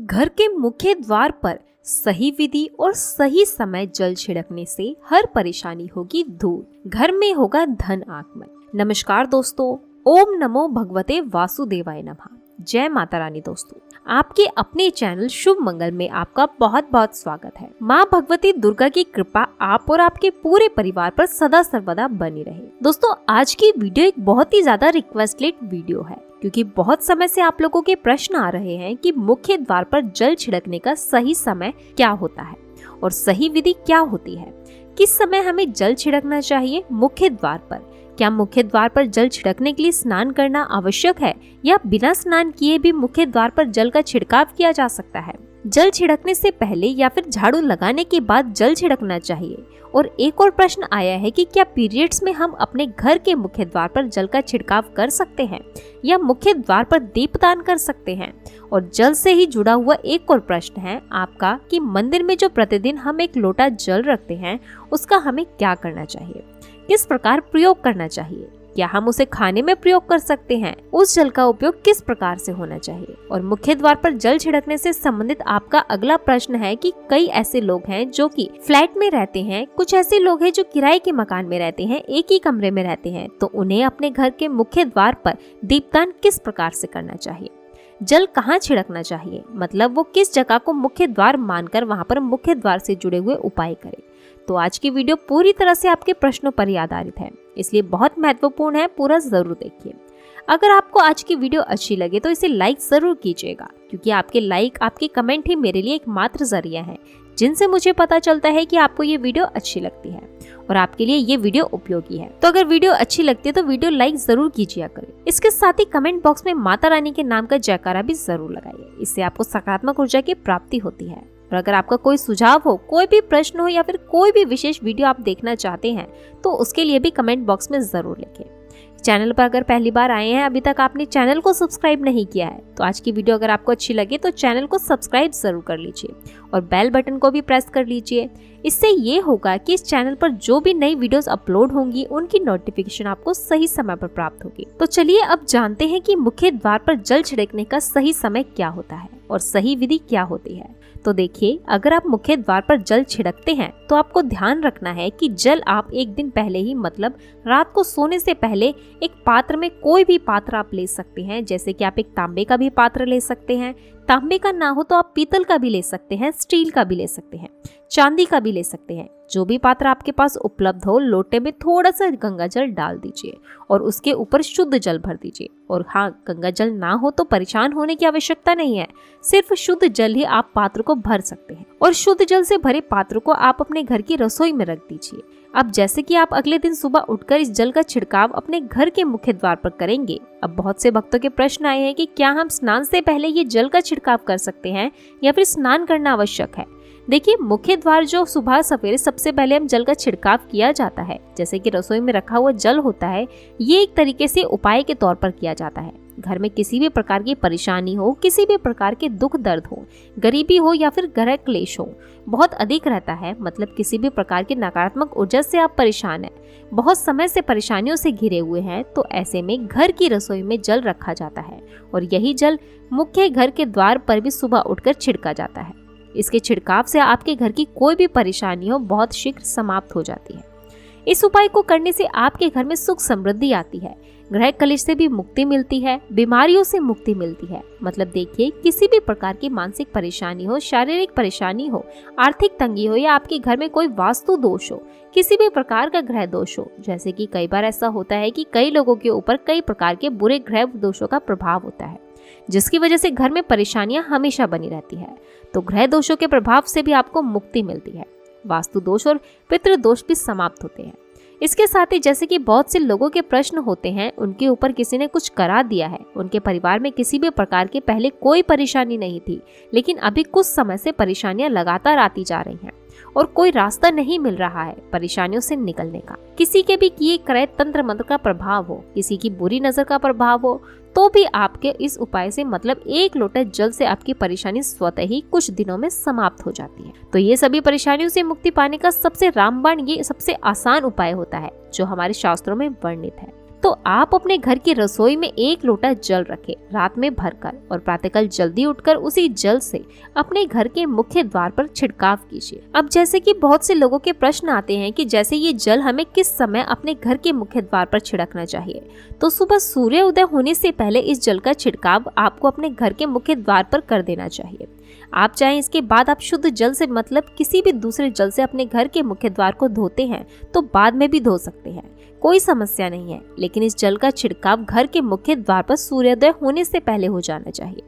घर के मुख्य द्वार पर सही विधि और सही समय जल छिड़कने से हर परेशानी होगी दूर, घर में होगा धन आगमन। नमस्कार दोस्तों, ओम नमो भगवते वासुदेवाय नमः। जय माता रानी। दोस्तों, आपके अपने चैनल शुभ मंगल में आपका बहुत बहुत स्वागत है। माँ भगवती दुर्गा की कृपा आप और आपके पूरे परिवार पर सदा सर्वदा बनी रहे। दोस्तों, आज की वीडियो एक बहुत ही ज्यादा रिक्वेस्टेड वीडियो है, क्योंकि बहुत समय से आप लोगों के प्रश्न आ रहे हैं कि मुख्य द्वार पर जल छिड़कने का सही समय क्या होता है और सही विधि क्या होती है। किस समय हमें जल छिड़कना चाहिए मुख्य द्वार पर? क्या मुख्य द्वार पर जल छिड़कने के लिए स्नान करना आवश्यक है या बिना स्नान किए भी मुख्य द्वार पर जल का छिड़काव किया जा सकता है? जल छिड़कने से पहले या फिर झाड़ू लगाने के बाद जल छिड़कना चाहिए। और एक और प्रश्न आया है कि क्या पीरियड्स में हम अपने घर के मुख्य द्वार पर जल का छिड़काव कर सकते हैं या मुख्य द्वार पर दीपदान कर सकते हैं? और जल से ही जुड़ा हुआ एक और प्रश्न है आपका कि मंदिर में जो प्रतिदिन हम एक लोटा जल रखते हैं उसका हमें क्या करना चाहिए, किस प्रकार प्रयोग करना चाहिए, क्या हम उसे खाने में प्रयोग कर सकते हैं, उस जल का उपयोग किस प्रकार से होना चाहिए। और मुख्य द्वार पर जल छिड़कने से संबंधित आपका अगला प्रश्न है कि कई ऐसे लोग हैं जो कि फ्लैट में रहते हैं, कुछ ऐसे लोग हैं जो किराए के मकान में रहते हैं, एक ही कमरे में रहते हैं, तो उन्हें अपने घर के मुख्य द्वार पर दीपदान किस प्रकार से करना चाहिए, जल कहाँ छिड़कना चाहिए, मतलब वो किस जगह को मुख्य द्वार मानकर वहाँ पर मुख्य द्वार से जुड़े हुए उपाय करें। तो आज की वीडियो पूरी तरह से आपके प्रश्नों पर ही आधारित है, इसलिए बहुत महत्वपूर्ण है, पूरा जरूर देखिए। अगर आपको आज की वीडियो अच्छी लगे तो इसे लाइक जरूर कीजिएगा, क्योंकि आपके लाइक, आपके कमेंट ही मेरे लिए एकमात्र जरिया है जिनसे मुझे पता चलता है कि आपको ये वीडियो अच्छी लगती है और आपके लिए ये वीडियो उपयोगी है। तो अगर वीडियो अच्छी लगती है तो वीडियो लाइक जरूर कीजिए करें। इसके साथ ही कमेंट बॉक्स में माता रानी के नाम का जयकारा भी जरूर लगाइए, इससे आपको सकारात्मक ऊर्जा की प्राप्ति होती है। और अगर आपका कोई सुझाव हो, कोई भी प्रश्न हो या फिर कोई भी विशेष वीडियो आप देखना चाहते हैं तो उसके लिए भी कमेंट बॉक्स में जरूर लिखें। चैनल पर अगर पहली बार आए हैं, अभी तक आपने चैनल को सब्सक्राइब नहीं किया है, तो आज की वीडियो अगर आपको अच्छी लगे तो चैनल को सब्सक्राइब जरूर कर लीजिए और बेल बटन को भी प्रेस कर लीजिए। इससे ये होगा कि इस चैनल पर जो भी नई वीडियोस अपलोड होंगी उनकी नोटिफिकेशन आपको सही समय पर प्राप्त होगी। तो चलिए अब जानते हैं कि मुख्य द्वार पर जल छिड़कने का सही समय क्या होता है और सही विधि क्या होती है। तो देखिए, अगर आप मुख्य द्वार पर जल छिड़कते हैं तो आपको ध्यान रखना है कि जल आप एक दिन पहले ही, मतलब रात को सोने से पहले, एक पात्र में, कोई भी पात्र आप ले सकते हैं। जैसे कि आप एक तांबे का भी पात्र ले सकते हैं, तांबे का ना हो तो आप पीतल का भी ले सकते हैं, स्टील का भी ले सकते हैं, चांदी का भी ले सकते हैं। जो भी पात्र आपके पास उपलब्ध हो, लोटे में थोड़ा सा गंगा जल डाल दीजिए और उसके ऊपर शुद्ध जल भर दीजिए। और हाँ, गंगा जल ना हो तो परेशान होने की आवश्यकता नहीं है, सिर्फ शुद्ध जल ही आप पात्र को भर सकते हैं। और शुद्ध जल से भरे पात्र को आप अपने घर की रसोई में रख दीजिए। अब जैसे कि आप अगले दिन सुबह उठकर इस जल का छिड़काव अपने घर के मुख्य द्वार पर करेंगे। अब बहुत से भक्तों के प्रश्न आए हैं कि क्या हम स्नान से पहले ये जल का छिड़काव कर सकते हैं या फिर स्नान करना आवश्यक है। देखिए, मुख्य द्वार जो सुबह सवेरे सबसे पहले हम जल का छिड़काव किया जाता है, जैसे कि रसोई में रखा हुआ जल होता है, ये एक तरीके से उपाय के तौर पर किया जाता है। घर में किसी भी प्रकार की परेशानी हो, किसी भी प्रकार के दुख दर्द हो, गरीबी हो या फिर ग्रह क्लेश हो, बहुत अधिक रहता है, मतलब किसी भी प्रकार की नकारात्मक ऊर्जा से आप परेशान हैं, बहुत समय से परेशानियों से घिरे हुए हैं, तो ऐसे में घर की रसोई में जल रखा जाता है और यही जल मुख्य घर के द्वार पर भी सुबह उठकर छिड़का जाता है। इसके छिड़काव से आपके घर की कोई भी परेशानी हो बहुत शीघ्र समाप्त हो जाती है। इस उपाय को करने से आपके घर में सुख समृद्धि आती है, ग्रह कलेश से भी मुक्ति मिलती है, बीमारियों से मुक्ति मिलती है। मतलब देखिए, किसी भी प्रकार की मानसिक परेशानी हो, शारीरिक परेशानी हो, आर्थिक तंगी हो या आपके घर में कोई वास्तु दोष हो, किसी भी प्रकार का ग्रह दोष हो, जैसे कि कई बार ऐसा होता है कि कई लोगों के ऊपर कई प्रकार के बुरे ग्रह दोषों का प्रभाव होता है, जिसकी वजह से घर में परेशानियां हमेशा बनी रहती है। तो ग्रह दोषों के प्रभाव से भी आपको मुक्ति मिलती है, वास्तु दोष और पितृ दोष भी समाप्त होते हैं। इसके साथ ही जैसे कि बहुत से लोगों के प्रश्न होते हैं, उनके ऊपर किसी ने कुछ करा दिया है, उनके परिवार में किसी भी प्रकार के पहले कोई परेशानी नहीं थी, लेकिन अभी कुछ समय से परेशानियां लगातार आती जा रही हैं और कोई रास्ता नहीं मिल रहा है परेशानियों से निकलने का। किसी के भी किए क्रय तंत्र मंत्र का प्रभाव हो, किसी की बुरी नजर का प्रभाव हो, तो भी आपके इस उपाय से, मतलब एक लोटा जल से, आपकी परेशानी स्वतः ही कुछ दिनों में समाप्त हो जाती है। तो ये सभी परेशानियों से मुक्ति पाने का सबसे रामबाण, ये सबसे आसान उपाय होता है जो हमारे शास्त्रों में वर्णित है। तो आप अपने घर की रसोई में 1 लोटा जल रखें रात में भरकर और प्रातःकाल जल्दी उठकर उसी जल से अपने घर के मुख्य द्वार पर छिड़काव कीजिए। अब जैसे कि बहुत से लोगों के प्रश्न आते हैं कि जैसे ये जल हमें किस समय अपने घर के मुख्य द्वार पर छिड़कना चाहिए, तो सुबह सूर्य उदय होने से पहले इस जल का छिड़काव आपको अपने घर के मुख्य द्वार पर कर देना चाहिए। आप चाहें इसके बाद आप शुद्ध जल से मतलब किसी भी दूसरे जल से अपने घर के मुख्य द्वार को धोते हैं तो बाद में भी धो सकते हैं, कोई समस्या नहीं है। लेकिन इस जल का छिड़काव घर के मुख्य द्वार पर सूर्योदय होने से पहले हो जाना चाहिए।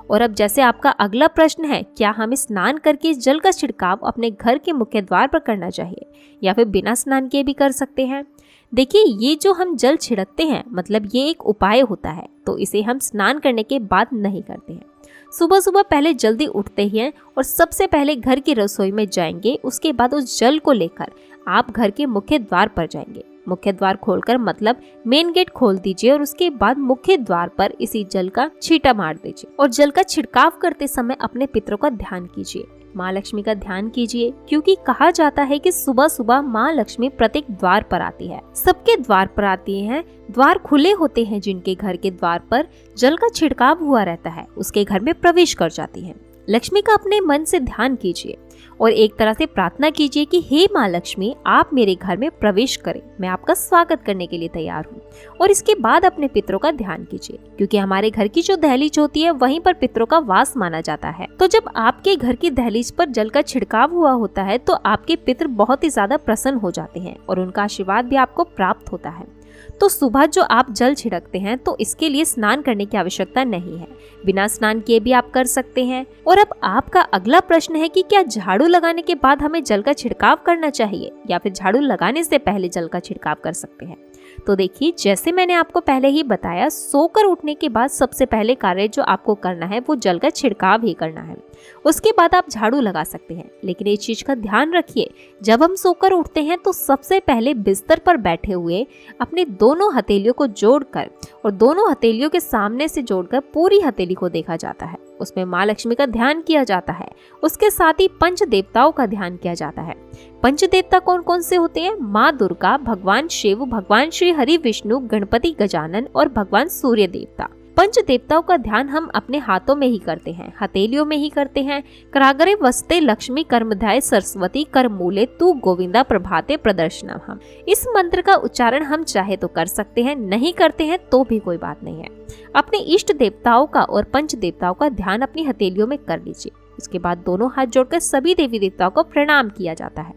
और अब जैसे आपका अगला प्रश्न है, क्या हमें स्नान करके इस जल का छिड़काव अपने घर के मुख्य द्वार पर करना चाहिए या फिर बिना स्नान किए भी कर सकते हैं? देखिए, ये जो हम जल छिड़कते हैं मतलब ये एक उपाय होता है, तो इसे हम स्नान करने के बाद नहीं करते हैं। सुबह सुबह पहले जल्दी उठते ही हैं और सबसे पहले घर की रसोई में जाएंगे। उसके बाद उस जल को लेकर आप घर के मुख्य द्वार पर जाएंगे। मुख्य द्वार खोलकर मतलब मेन गेट खोल दीजिए और उसके बाद मुख्य द्वार पर इसी जल का छींटा मार दीजिए। और जल का छिड़काव करते समय अपने पितरों का ध्यान कीजिए, माँ लक्ष्मी का ध्यान कीजिए, क्योंकि कहा जाता है कि सुबह सुबह माँ लक्ष्मी प्रत्येक द्वार पर आती है, सबके द्वार पर आती हैं। द्वार खुले होते हैं जिनके घर के द्वार पर जल का छिड़काव हुआ रहता है, उसके घर में प्रवेश कर जाती है। लक्ष्मी का अपने मन से ध्यान कीजिए और एक तरह से प्रार्थना कीजिए कि हे माँ लक्ष्मी, आप मेरे घर में प्रवेश करें, मैं आपका स्वागत करने के लिए तैयार हूँ। और इसके बाद अपने पितरों का ध्यान कीजिए, क्योंकि हमारे घर की जो दहलीज होती है वहीं पर पितरों का वास माना जाता है। तो जब आपके घर की दहलीज पर जल का छिड़काव हुआ होता है तो आपके पितर बहुत ही ज्यादा प्रसन्न हो जाते हैं और उनका आशीर्वाद भी आपको प्राप्त होता है। तो सुबह जो आप जल छिड़कते हैं तो इसके लिए स्नान करने की आवश्यकता नहीं है, बिना स्नान किए भी आप कर सकते हैं। और अब आपका अगला प्रश्न है कि क्या झाड़ू लगाने के बाद हमें जल का छिड़काव करना चाहिए या फिर झाड़ू लगाने से पहले जल का छिड़काव कर सकते हैं? तो देखिए, जैसे मैंने आपको पहले ही बताया, सोकर उठने के बाद सबसे पहले कार्य जो आपको करना है वो जल का छिड़काव ही करना है। उसके बाद आप झाड़ू लगा सकते हैं, लेकिन एक चीज का ध्यान रखिए, जब हम सोकर उठते हैं तो सबसे पहले बिस्तर पर बैठे हुए अपने दोनों हथेलियों को जोड़कर और दोनों हथेलियों के सामने से जोड़कर पूरी हथेली को देखा जाता है। उसमें माँ लक्ष्मी का ध्यान किया जाता है, उसके साथ ही पंच देवताओं का ध्यान किया जाता है। पंच देवता कौन कौन से होते हैं? माँ दुर्गा, भगवान शिव, भगवान श्री हरि विष्णु, गणपति गजानन और भगवान सूर्य देवता। पंच देवताओं का ध्यान हम अपने हाथों में ही करते हैं, हथेलियों में ही करते हैं। करागरे वस्ते लक्ष्मी कर्मधाय सरस्वती करमूले तू गोविंदा प्रभाते प्रदर्शनम। हम इस मंत्र का उच्चारण हम चाहे तो कर सकते हैं, नहीं करते हैं तो भी कोई बात नहीं है। अपने इष्ट देवताओं का और पंच देवताओं का ध्यान अपनी हथेलियों में कर लीजिए। उसके बाद दोनों हाथ जोड़कर सभी देवी देवताओं को प्रणाम किया जाता है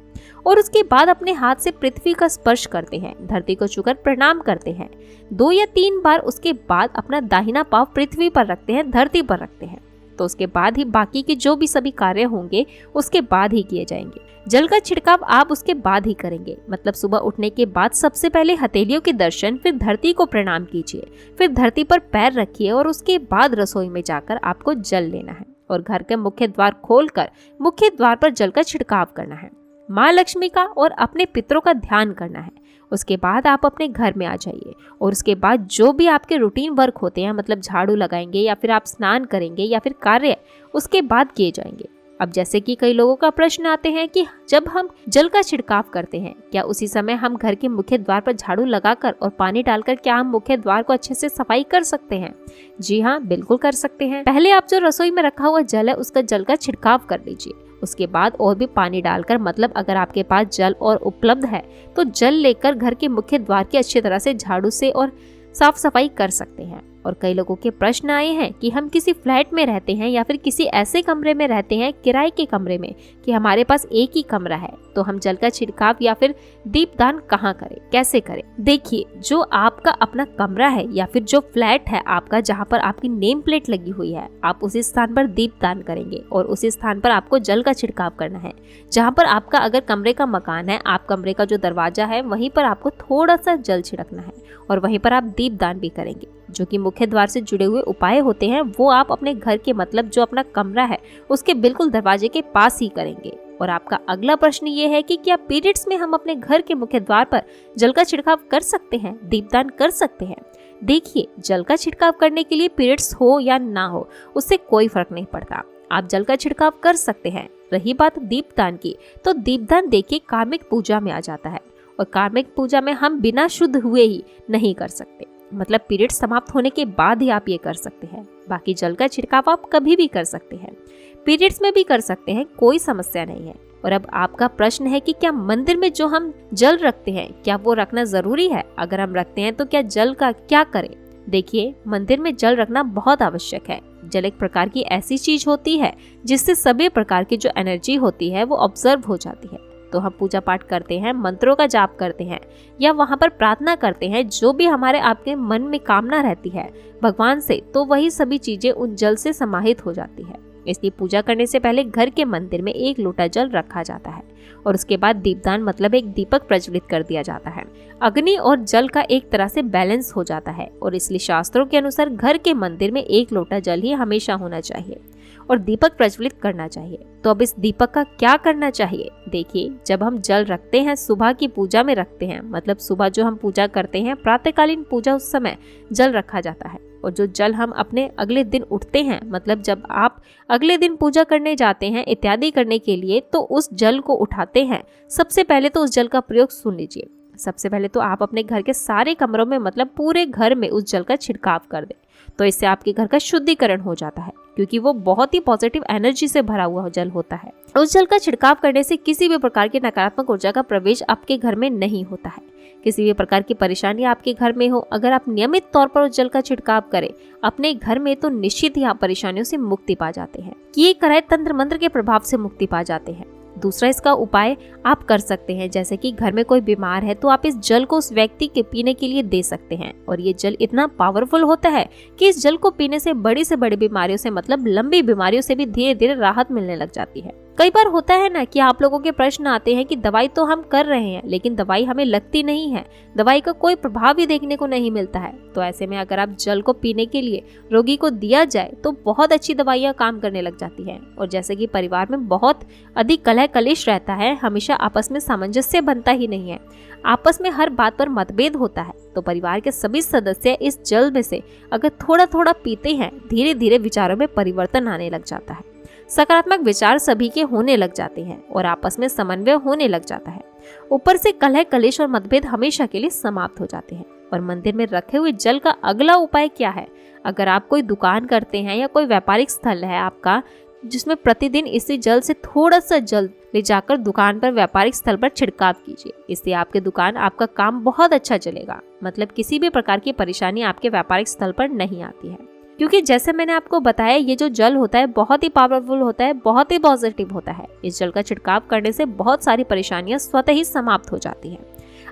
और उसके बाद अपने हाथ से पृथ्वी का स्पर्श करते हैं, धरती को छूकर प्रणाम करते हैं 2 या 3 बार। उसके बाद अपना दाहिना पांव पृथ्वी पर रखते हैं, धरती पर रखते हैं। तो उसके बाद ही बाकी के जो भी सभी कार्य होंगे उसके बाद ही किए जाएंगे। जल का छिड़काव आप उसके बाद ही करेंगे, मतलब सुबह उठने के बाद सबसे पहले हथेलियों के दर्शन, फिर धरती को प्रणाम कीजिए, फिर धरती पर पैर रखिए और उसके बाद रसोई में जाकर आपको जल लेना है और घर के मुख्य द्वार खोलकर मुख्य द्वार पर जल का छिड़काव करना है, माँ लक्ष्मी का और अपने पितरों का ध्यान करना है। उसके बाद आप अपने घर में आ जाइए और उसके बाद जो भी आपके रूटीन वर्क होते हैं, मतलब झाड़ू लगाएंगे या फिर आप स्नान करेंगे या फिर कार्य उसके बाद किए जाएंगे। अब जैसे कि कई लोगों का प्रश्न आते हैं कि जब हम जल का छिड़काव करते हैं क्या उसी समय हम घर के मुख्य द्वार पर झाड़ू लगाकर और पानी डालकर क्या हम मुख्य द्वार को अच्छे से सफाई कर सकते हैं? जी हाँ, बिल्कुल कर सकते हैं। पहले आप जो रसोई में रखा हुआ जल है उसका जल का छिड़काव कर लीजिए। उसके बाद और भी पानी डालकर, मतलब अगर आपके पास जल और उपलब्ध है तो जल लेकर घर के मुख्य द्वार की अच्छी तरह से झाड़ू से और साफ सफाई कर सकते हैं। और कई लोगों के प्रश्न आए हैं कि हम किसी फ्लैट में रहते हैं या फिर किसी ऐसे कमरे में रहते हैं, किराए के कमरे में, कि हमारे पास एक ही कमरा है, तो हम जल का छिड़काव या फिर दीपदान कहाँ करें, कैसे करें? देखिए, जो आपका अपना कमरा है या फिर जो फ्लैट है आपका, जहाँ पर आपकी नेम प्लेट लगी हुई है, आप उसी स्थान पर दीपदान करेंगे और उसी स्थान पर आपको जल का छिड़काव करना है। जहाँ पर आपका अगर कमरे का मकान है, आप कमरे का जो दरवाजा है वहीं पर आपको थोड़ा सा जल छिड़कना है और वहीं पर आप दीपदान भी करेंगे। जो कि मुख्य द्वार से जुड़े हुए उपाय होते हैं वो आप अपने घर के, मतलब जो अपना कमरा है उसके बिल्कुल दरवाजे के पास ही करेंगे। और आपका अगला प्रश्न ये है कि क्या पीरियड्स में हम अपने घर के मुख्य द्वार पर जल का छिड़काव कर सकते हैं, दीपदान कर सकते हैं? देखिए, जल का छिड़काव करने के लिए पीरियड्स हो या ना हो उससे कोई फर्क नहीं पड़ता, आप जल का छिड़काव कर सकते हैं। रही बात दीपदान की, तो दीपदान देखिए कार्मिक पूजा में आ जाता है और कार्मिक पूजा में हम बिना शुद्ध हुए ही नहीं कर सकते, मतलब पीरियड समाप्त होने के बाद ही आप ये कर सकते हैं। बाकी जल का छिड़काव आप कभी भी कर सकते हैं, पीरियड्स में भी कर सकते हैं, कोई समस्या नहीं है। और अब आपका प्रश्न है कि क्या मंदिर में जो हम जल रखते हैं क्या वो रखना जरूरी है? अगर हम रखते हैं तो क्या जल का क्या करें? देखिए, मंदिर में जल रखना बहुत आवश्यक है। जल एक प्रकार की ऐसी चीज होती है जिससे सभी प्रकार की जो एनर्जी होती है वो ऑब्जर्व हो जाती है। तो हम पूजा पाठ करते हैं, मंत्रों का जाप करते हैं या वहाँ पर प्रार्थना करते हैं, जो भी हमारे आपके मन में कामना रहती है भगवान से, तो वही सभी चीजें उन जल से समाहित हो जाती है। इसलिए पूजा करने से पहले घर के मंदिर में 1 लोटा जल रखा जाता है और उसके बाद दीपदान मतलब एक दीपक प्रज्वलित कर दिया जाता है। अग्नि और जल का एक तरह से बैलेंस हो जाता है और इसलिए शास्त्रों के अनुसार घर के मंदिर में 1 लोटा जल ही हमेशा होना चाहिए और दीपक प्रज्वलित करना चाहिए। तो अब इस दीपक का क्या करना चाहिए? देखिए, जब हम जल रखते हैं सुबह की पूजा में रखते हैं, मतलब सुबह जो हम पूजा करते हैं प्रातःकालीन पूजा, उस समय जल रखा जाता है। और जो जल हम अपने अगले दिन उठते हैं, मतलब जब आप अगले दिन पूजा करने जाते हैं इत्यादि करने के लिए, तो उस जल को उठाते हैं। सबसे पहले तो उस जल का प्रयोग सुन लीजिए। सबसे पहले तो आप अपने घर के सारे कमरों में, मतलब पूरे घर में उस जल का छिड़काव कर दें। तो इससे आपके घर का शुद्धिकरण हो जाता है, क्योंकि वो बहुत ही पॉजिटिव एनर्जी से भरा हुआ जल होता है। उस जल का छिड़काव करने से किसी भी प्रकार की नकारात्मक ऊर्जा का प्रवेश आपके घर में नहीं होता है। किसी भी प्रकार की परेशानी आपके घर में हो, अगर आप नियमित तौर पर उस जल का छिड़काव करें अपने घर में, तो निश्चित ही आप परेशानियों से मुक्ति पा जाते हैं। किए कराए तंत्र मंत्र के प्रभाव से मुक्ति पा जाते हैं। दूसरा इसका उपाय आप कर सकते हैं, जैसे कि घर में कोई बीमार है तो आप इस जल को उस व्यक्ति के पीने के लिए दे सकते हैं। और ये जल इतना पावरफुल होता है कि इस जल को पीने से बड़ी बीमारियों से, मतलब लंबी बीमारियों से भी धीरे धीरे राहत मिलने लग जाती है। कई बार होता है ना कि आप लोगों के प्रश्न आते हैं कि दवाई तो हम कर रहे हैं लेकिन दवाई हमें लगती नहीं है, दवाई का कोई प्रभाव भी देखने को नहीं मिलता है। तो ऐसे में अगर आप जल को पीने के लिए रोगी को दिया जाए तो बहुत अच्छी दवाइयां काम करने लग जाती हैं। और जैसे कि परिवार में बहुत अधिक कलह कलेश रहता है, हमेशा आपस में सामंजस्य बनता ही नहीं है, आपस में हर बात पर मतभेद होता है, तो परिवार के सभी सदस्य इस जल में से अगर थोड़ा थोड़ा पीते हैं, धीरे धीरे विचारों में परिवर्तन आने लग जाता है। सकारात्मक विचार सभी के होने लग जाते हैं और आपस में समन्वय होने लग जाता है। ऊपर से कलह कलेश और मतभेद हमेशा के लिए समाप्त हो जाते हैं। और मंदिर में रखे हुए जल का अगला उपाय क्या है? अगर आप कोई दुकान करते हैं या कोई व्यापारिक स्थल है आपका, जिसमें प्रतिदिन इसी जल से थोड़ा सा जल ले जाकर दुकान पर, व्यापारिक स्थल पर छिड़काव कीजिए। इससे आपके दुकान, आपका काम बहुत अच्छा चलेगा, मतलब किसी भी प्रकार की परेशानी आपके व्यापारिक स्थल पर नहीं आती है। क्योंकि जैसे मैंने आपको बताया, ये जो जल होता है बहुत ही पावरफुल होता है, बहुत ही पॉजिटिव होता है। इस जल का छिड़काव करने से बहुत सारी परेशानियां स्वतः ही समाप्त हो जाती हैं।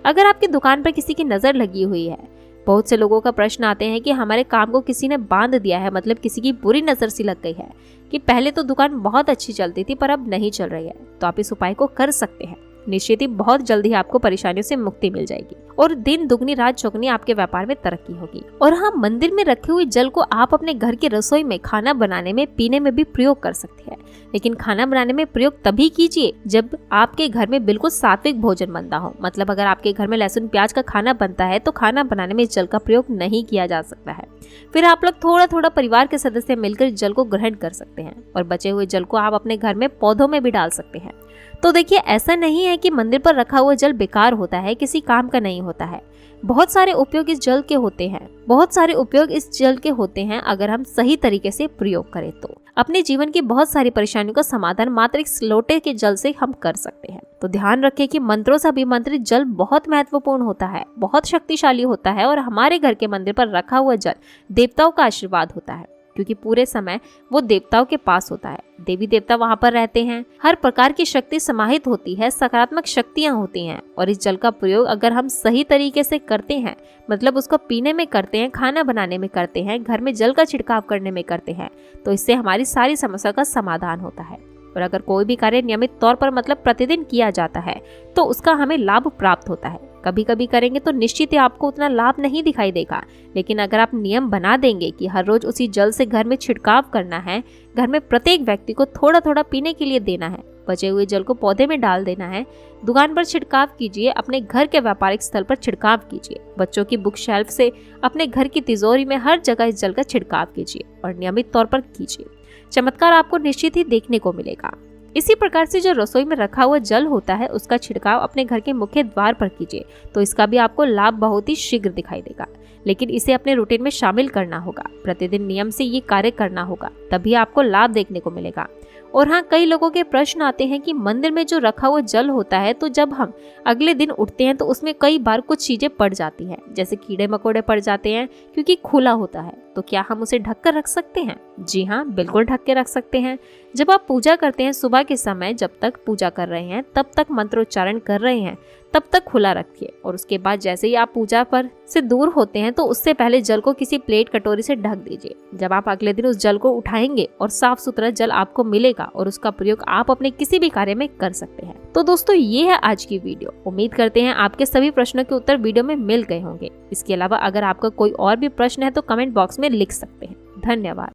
अगर आपकी दुकान पर किसी की नजर लगी हुई है, बहुत से लोगों का प्रश्न आते हैं कि हमारे काम को किसी ने बांध दिया है, मतलब किसी की बुरी नजर सी लग गई है कि पहले तो दुकान बहुत अच्छी चलती थी पर अब नहीं चल रही है। तो आप इस उपाय को कर सकते हैं। निश्चित ही बहुत जल्दी आपको परेशानियों से मुक्ति मिल जाएगी और दिन दुगनी रात चौगनी आपके व्यापार में तरक्की होगी। और हाँ, मंदिर में रखे हुए जल को आप अपने घर की रसोई में खाना बनाने में, पीने में भी प्रयोग कर सकते हैं। लेकिन खाना बनाने में प्रयोग तभी कीजिए जब आपके घर में बिल्कुल सात्विक भोजन बनता हो। मतलब अगर आपके घर में लहसुन प्याज का खाना बनता है तो खाना बनाने में इस जल का प्रयोग नहीं किया जा सकता है। फिर आप लोग थोड़ा थोड़ा परिवार के सदस्य मिलकर इस जल को ग्रहण कर सकते हैं और बचे हुए जल को आप अपने घर में पौधों में भी डाल सकते हैं। तो देखिए, ऐसा नहीं है कि मंदिर पर रखा हुआ जल बेकार होता है, किसी काम का नहीं होता है। बहुत सारे उपयोग इस जल के होते हैं, बहुत सारे उपयोग इस जल के होते हैं अगर हम सही तरीके से प्रयोग करें तो। अपने जीवन की बहुत सारी परेशानियों का समाधान मात्र एक लोटे के जल से हम कर सकते हैं। तो ध्यान रखें कि मंत्रों से अभिमंत्रित जल बहुत महत्वपूर्ण होता है, बहुत शक्तिशाली होता है और हमारे घर के मंदिर पर रखा हुआ जल देवताओं का आशीर्वाद होता है, क्योंकि पूरे समय वो देवताओं के पास होता है। देवी देवता वहां पर रहते हैं, हर प्रकार की शक्ति समाहित होती है, सकारात्मक शक्तियां होती हैं। और इस जल का प्रयोग अगर हम सही तरीके से करते हैं, मतलब उसको पीने में करते हैं, खाना बनाने में करते हैं, घर में जल का छिड़काव करने में करते हैं, तो इससे हमारी सारी समस्या का समाधान होता है। और अगर कोई भी कार्य नियमित तौर पर, मतलब प्रतिदिन किया जाता है, तो उसका हमें लाभ प्राप्त होता है। कभी कभी करेंगे तो निश्चित ही आपको उतना लाभ नहीं दिखाई देगा, लेकिन अगर आप नियम बना देंगे कि हर रोज उसी जल से घर में छिड़काव करना है, घर में प्रत्येक व्यक्ति को थोड़ा थोड़ा पीने के लिए देना है, बचे हुए जल को पौधे में डाल देना है, दुकान पर छिड़काव कीजिए, अपने घर के व्यापारिक स्थल पर छिड़काव कीजिए, बच्चों की बुक शेल्फ से अपने घर की तिजोरी में हर जगह इस जल का छिड़काव कीजिए और नियमित तौर पर कीजिए। चमत्कार आपको निश्चित ही देखने को मिलेगा। इसी प्रकार से जो रसोई में रखा हुआ जल होता है उसका छिड़काव अपने घर के मुख्य द्वार पर कीजिए, तो इसका भी आपको लाभ बहुत ही शीघ्र दिखाई देगा। लेकिन इसे अपने रूटीन में शामिल करना होगा, प्रतिदिन नियम से ये कार्य करना होगा, तभी आपको लाभ देखने को मिलेगा। और हाँ, कई लोगों के प्रश्न आते हैं कि मंदिर में जो रखा हुआ जल होता है तो जब हम अगले दिन उठते हैं तो उसमें कई बार कुछ चीजें पड़ जाती हैं, जैसे कीड़े मकोड़े पड़ जाते हैं क्योंकि खुला होता है। तो क्या हम उसे ढक कर रख सकते हैं? जी हाँ, बिल्कुल ढक के रख सकते हैं। जब आप पूजा करते हैं सुबह के समय, जब तक पूजा कर रहे हैं तब तक मंत्रोच्चारण कर रहे हैं तब तक खुला रखिए, और उसके बाद जैसे ही आप पूजा पर से दूर होते हैं तो उससे पहले जल को किसी प्लेट कटोरी से ढक दीजिए। जब आप अगले दिन उस जल को उठाएंगे और साफ सुथरा जल आपको मिलेगा और उसका प्रयोग आप अपने किसी भी कार्य में कर सकते हैं। तो दोस्तों, ये है आज की वीडियो। उम्मीद करते हैं आपके सभी प्रश्नों के उत्तर वीडियो में मिल गए होंगे। इसके अलावा अगर आपका कोई और भी प्रश्न है तो कमेंट बॉक्स में लिख सकते हैं। धन्यवाद।